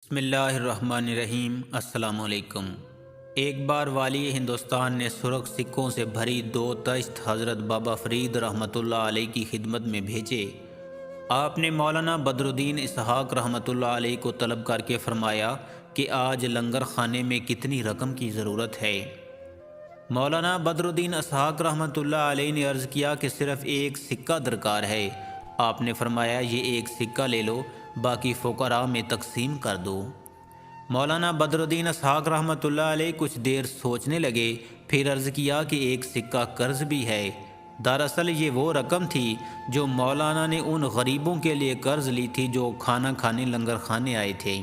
بسم اللہ الرحمن الرحیم۔ السلام علیکم۔ ایک بار والی ہندوستان نے سرخ سکوں سے بھری 2 طشت حضرت بابا فرید رحمۃ اللہ علیہ کی خدمت میں بھیجے۔ آپ نے مولانا بدر الدین اسحاق رحمۃ اللہ علیہ کو طلب کر کے فرمایا کہ آج لنگر خانے میں کتنی رقم کی ضرورت ہے۔ مولانا بدر الدین اسحاق رحمۃ اللہ علیہ نے عرض کیا کہ صرف ایک سکہ درکار ہے۔ آپ نے فرمایا یہ ایک سکہ لے لو، باقی فقراء میں تقسیم کر دو۔ مولانا بدر الدین اسحاق رحمۃ اللہ علیہ کچھ دیر سوچنے لگے، پھر عرض کیا کہ ایک سکہ قرض بھی ہے۔ دراصل یہ وہ رقم تھی جو مولانا نے ان غریبوں کے لیے قرض لی تھی جو کھانا کھانے لنگر خانے آئے تھے۔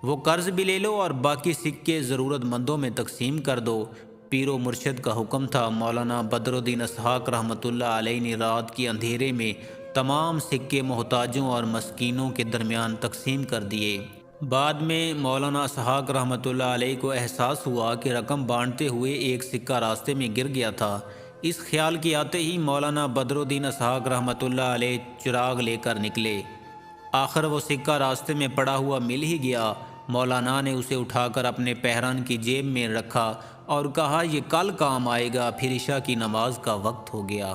وہ قرض بھی لے لو اور باقی سکے ضرورت مندوں میں تقسیم کر دو۔ پیر و مرشد کا حکم تھا۔ مولانا بدر الدین اسحاق رحمۃ اللہ علیہ نے رات کے اندھیرے میں تمام سکے محتاجوں اور مسکینوں کے درمیان تقسیم کر دیے۔ بعد میں مولانا اسحاق رحمۃ اللہ علیہ کو احساس ہوا کہ رقم بانٹتے ہوئے ایک سکہ راستے میں گر گیا تھا۔ اس خیال کے آتے ہی مولانا بدر الدین اسحاق رحمۃ اللہ علیہ چراغ لے کر نکلے۔ آخر وہ سکہ راستے میں پڑا ہوا مل ہی گیا۔ مولانا نے اسے اٹھا کر اپنے پہران کی جیب میں رکھا اور کہا یہ کل کام آئے گا۔ پھر عشاء کی نماز کا وقت ہو گیا۔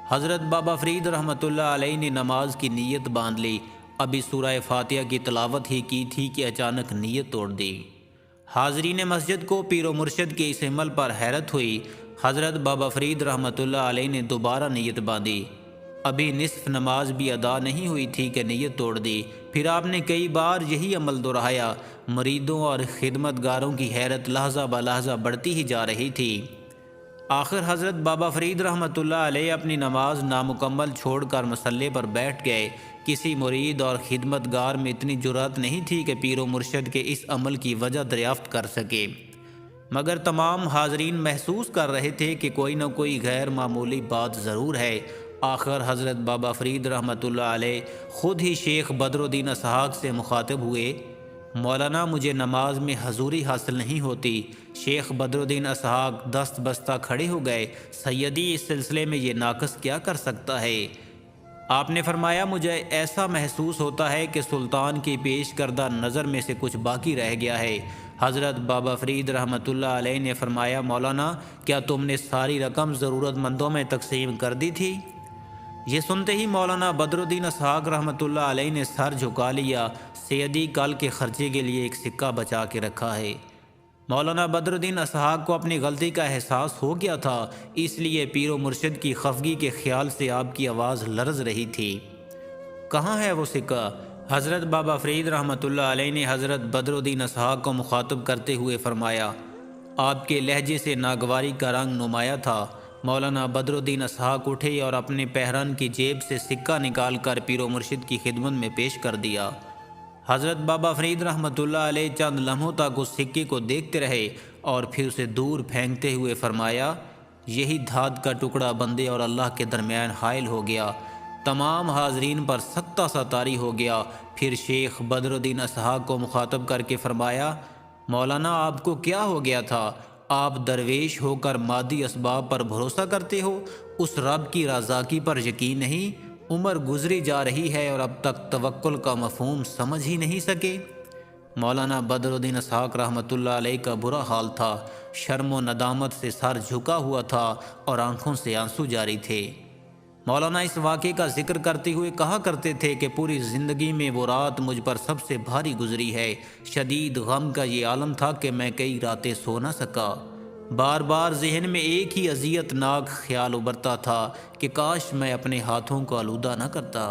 حضرت بابا فرید رحمۃ اللہ علیہ نے نماز کی نیت باندھ لی۔ ابھی سورہ فاتحہ کی تلاوت ہی کی تھی کہ اچانک نیت توڑ دی۔ حاضرین مسجد کو پیر و مرشد کے اس عمل پر حیرت ہوئی۔ حضرت بابا فرید رحمۃ اللہ علیہ نے دوبارہ نیت باندھی۔ ابھی نصف نماز بھی ادا نہیں ہوئی تھی کہ نیت توڑ دی۔ پھر آپ نے کئی بار یہی عمل دہرایا۔ مریدوں اور خدمتگاروں کی حیرت لحظہ بہ لحظہ بڑھتی ہی جا رہی تھی۔ آخر حضرت بابا فرید رحمۃ اللہ علیہ اپنی نماز نامکمل چھوڑ کر مصلی پر بیٹھ گئے۔ کسی مرید اور خدمتگار میں اتنی جرأت نہیں تھی کہ پیر و مرشد کے اس عمل کی وجہ دریافت کر سکے، مگر تمام حاضرین محسوس کر رہے تھے کہ کوئی نہ کوئی غیر معمولی بات ضرور ہے۔ آخر حضرت بابا فرید رحمۃ اللہ علیہ خود ہی شیخ بدر الدین اسحاق سے مخاطب ہوئے، مولانا مجھے نماز میں حضوری حاصل نہیں ہوتی۔ شیخ بدر الدین اسحاق دست بستہ کھڑے ہو گئے، سیدی اس سلسلے میں یہ ناقص کیا کر سکتا ہے؟ آپ نے فرمایا مجھے ایسا محسوس ہوتا ہے کہ سلطان کی پیش کردہ نظر میں سے کچھ باقی رہ گیا ہے۔ حضرت بابا فرید رحمۃ اللہ علیہ نے فرمایا مولانا کیا تم نے ساری رقم ضرورت مندوں میں تقسیم کر دی تھی؟ یہ سنتے ہی مولانا بدر الدین اسحاق رحمۃ اللہ علیہ نے سر جھکا لیا۔ سیدی کل کے خرچے کے لیے ایک سکہ بچا کے رکھا ہے۔ مولانا بدر الدین اسحاق کو اپنی غلطی کا احساس ہو گیا تھا، اس لیے پیر و مرشد کی خفگی کے خیال سے آپ کی آواز لرز رہی تھی۔ کہاں ہے وہ سکہ؟ حضرت بابا فرید رحمۃ اللہ علیہ نے حضرت بدر الدین اسحاق کو مخاطب کرتے ہوئے فرمایا۔ آپ کے لہجے سے ناگواری کا رنگ نمایاں تھا۔ مولانا بدر الدین اسحاق اٹھے اور اپنے پہران کی جیب سے سکہ نکال کر پیر و مرشد کی خدمت میں پیش کر دیا۔ حضرت بابا فرید رحمۃ اللہ علیہ چند لمحوں تک اس سکے کو دیکھتے رہے اور پھر اسے دور پھینکتے ہوئے فرمایا یہی دھات کا ٹکڑا بندے اور اللہ کے درمیان حائل ہو گیا۔ تمام حاضرین پر سکتہ سا طاری ہو گیا۔ پھر شیخ بدر الدین اسحاق کو مخاطب کر کے فرمایا مولانا آپ کو کیا ہو گیا تھا؟ آپ درویش ہو کر مادی اسباب پر بھروسہ کرتے ہو، اس رب کی رضاکی پر یقین نہیں؟ عمر گزری جا رہی ہے اور اب تک توکل کا مفہوم سمجھ ہی نہیں سکے۔ مولانا بدر الدین اسحاق رحمۃ اللہ علیہ کا برا حال تھا۔ شرم و ندامت سے سر جھکا ہوا تھا اور آنکھوں سے آنسو جاری تھے۔ مولانا اس واقعے کا ذکر کرتے ہوئے کہا کرتے تھے کہ پوری زندگی میں وہ رات مجھ پر سب سے بھاری گزری ہے۔ شدید غم کا یہ عالم تھا کہ میں کئی راتیں سو نہ سکا۔ بار بار ذہن میں ایک ہی اذیت ناک خیال ابھرتا تھا کہ کاش میں اپنے ہاتھوں کو آلودہ نہ کرتا۔